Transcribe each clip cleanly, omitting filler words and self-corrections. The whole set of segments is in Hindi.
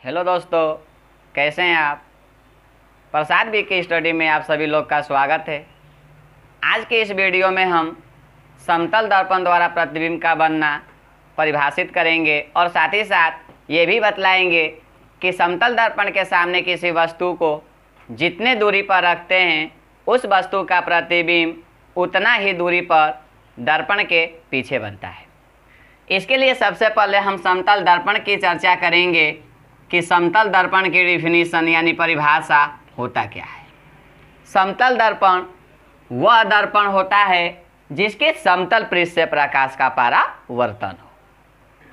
हेलो दोस्तों, कैसे हैं आप। प्रसाद बी की स्टडी में आप सभी लोग का स्वागत है। आज के इस वीडियो में हम समतल दर्पण द्वारा प्रतिबिंब का बनना परिभाषित करेंगे और साथ ही साथ ये भी बतलाएंगे कि समतल दर्पण के सामने किसी वस्तु को जितने दूरी पर रखते हैं उस वस्तु का प्रतिबिंब उतना ही दूरी पर दर्पण के पीछे बनता है। इसके लिए सबसे पहले हम समतल दर्पण की चर्चा करेंगे कि समतल दर्पण की डिफिनीशन यानी परिभाषा होता क्या है। समतल दर्पण वह दर्पण होता है जिसके समतल पृष्ठ से प्रकाश का परावर्तन हो।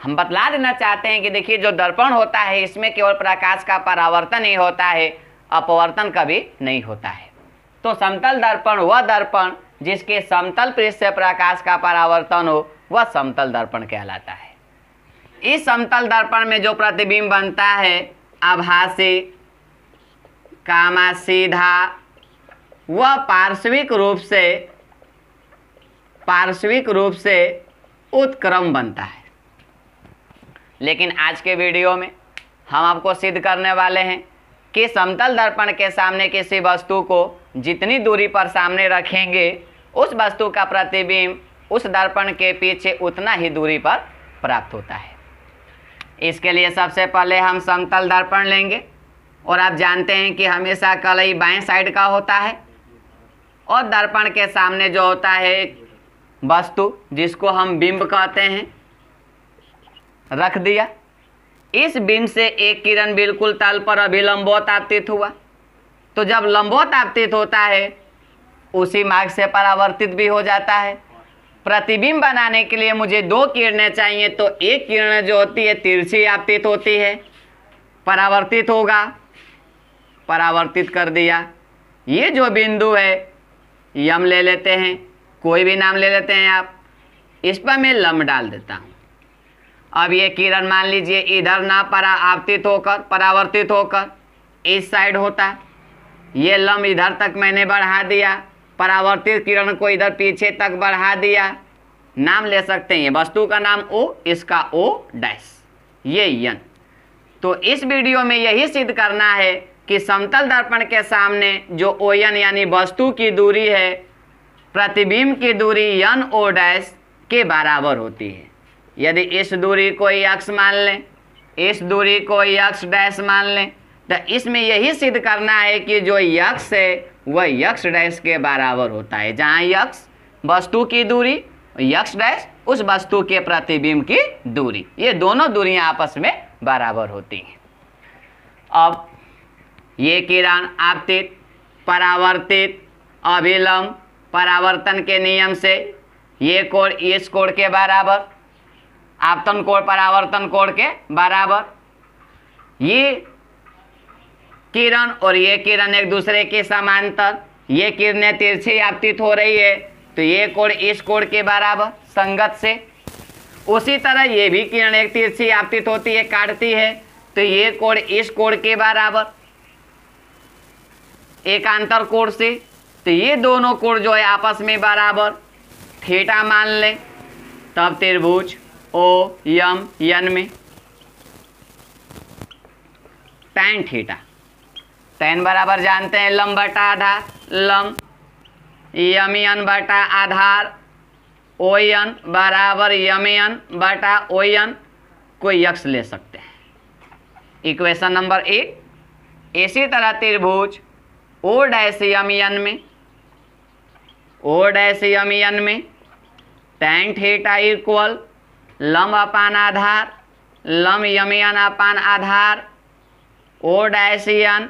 हम बतला देना चाहते हैं कि देखिए, जो दर्पण होता है इसमें केवल प्रकाश का परावर्तन ही होता है, अपवर्तन कभी नहीं होता है। तो समतल दर्पण वह दर्पण जिसके समतल पृष्ठ से प्रकाश का परावर्तन हो वह समतल दर्पण कहलाता है। इस समतल दर्पण में जो प्रतिबिंब बनता है आभासी सीधा, वह पार्श्विक रूप से उत्क्रम बनता है। लेकिन आज के वीडियो में हम आपको सिद्ध करने वाले हैं कि समतल दर्पण के सामने किसी वस्तु को जितनी दूरी पर सामने रखेंगे उस वस्तु का प्रतिबिंब उस दर्पण के पीछे उतना ही दूरी पर प्राप्त होता है। इसके लिए सबसे पहले हम समतल दर्पण लेंगे और आप जानते हैं कि हमेशा कलई बाएं साइड का होता है और दर्पण के सामने जो होता है वस्तु जिसको हम बिंब कहते हैं रख दिया। इस बिंब से एक किरण बिल्कुल तल पर अभिलंबोत आपतित हुआ, तो जब लंबोत आपतित होता है उसी मार्ग से परावर्तित भी हो जाता है। प्रतिबिंब बनाने के लिए मुझे दो किरणें चाहिए, तो एक किरण जो होती है तिरछी आपतित होती है, परावर्तित होगा, परावर्तित कर दिया। ये जो बिंदु है यम ले लेते हैं, कोई भी नाम ले लेते हैं आप, इस पर मैं लम डाल देता हूँ। अब ये किरण मान लीजिए इधर ना परावर्तित होकर इस साइड होता, ये लम इधर तक मैंने बढ़ा दिया, परावर्तित किरण को इधर पीछे तक बढ़ा दिया। नाम ले सकते हैं, वस्तु का नाम O, इसका O डैश, ये यन। तो इस वीडियो में यही सिद्ध करना है कि समतल दर्पण के सामने जो ON यानी वस्तु की दूरी है प्रतिबिंब की दूरी यन O डैश के बराबर होती है। यदि इस दूरी को x मान लें, इस दूरी को x डैश मान लें, तो इसमें यही सिद्ध करना है कि जो x है वह x डैश के बराबर होता है। जहाँ x वस्तु की दूरी, x डैश उस वस्तु के प्रतिबिंब की दूरी, ये दोनों दूरियां आपस में बराबर होती हैं। अब ये किरण आपतित, परावर्तित, अभिलंब, परावर्तन के नियम से ये कोण इस कोण के बराबर, आपतन कोण परावर्तन कोण के बराबर। ये किरण और ये किरण एक दूसरे के समांतर, ये किरणें तिरछी आपतित हो रही है तो ये कोण इस कोण के बराबर संगत से। उसी तरह ये भी किरण एक तिरछी आपतित होती है, काटती है, तो ये कोण इस कोण के बराबर एकांतर कोण से। तो ये दोनों कोण जो है आपस में बराबर थीटा मान लें, तब त्रिभुज OM में tan थीटा, tan बराबर जानते हैं लंब बटा आधार, लंब यमन बटा आधार, ON बराबर यमन बटा ON, कोई यक्ष ले सकते हैं, इक्वेशन नंबर 1। इसी तरह त्रिभुज O डैश यमन में tan थीटा इक्वल लंब अपान आधार, लंब यमन अपान आधार, O डैश यन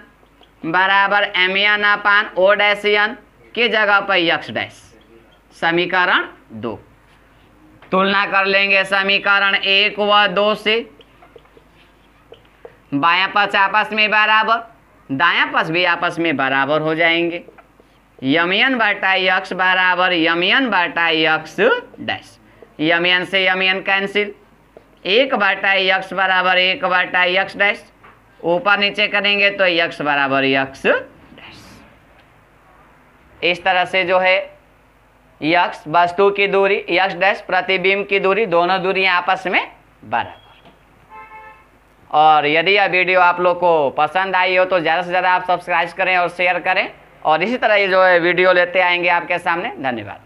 बराबर MN अपान O डैश यन की जगह पर यक्ष डैश। समीकरण 2 तुलना कर लेंगे समीकरण 1 व 2 से। बायां पक्ष आपस में बराबर, दायां पक्ष भी आपस में बराबर हो जाएंगे। यमन बटा यक्ष बराबर यमन बटा यक्ष डैश, यमन से यमन कैंसिल, 1 बटा यक्ष बराबर 1 बटा यक्ष डैश, ऊपर नीचे करेंगे तो यक्ष बराबर यक्ष डैश। इस तरह से जो है यक्ष वस्तु की दूरी, यक्ष डैश प्रतिबिंब की दूरी, दोनों दूरियां आपस में बराबर। और यदि यह वीडियो आप लोग को पसंद आई हो तो ज़्यादा से ज़्यादा आप सब्सक्राइब करें और शेयर करें, और इसी तरह ये जो है वीडियो लेते आएंगे आपके सामने। धन्यवाद।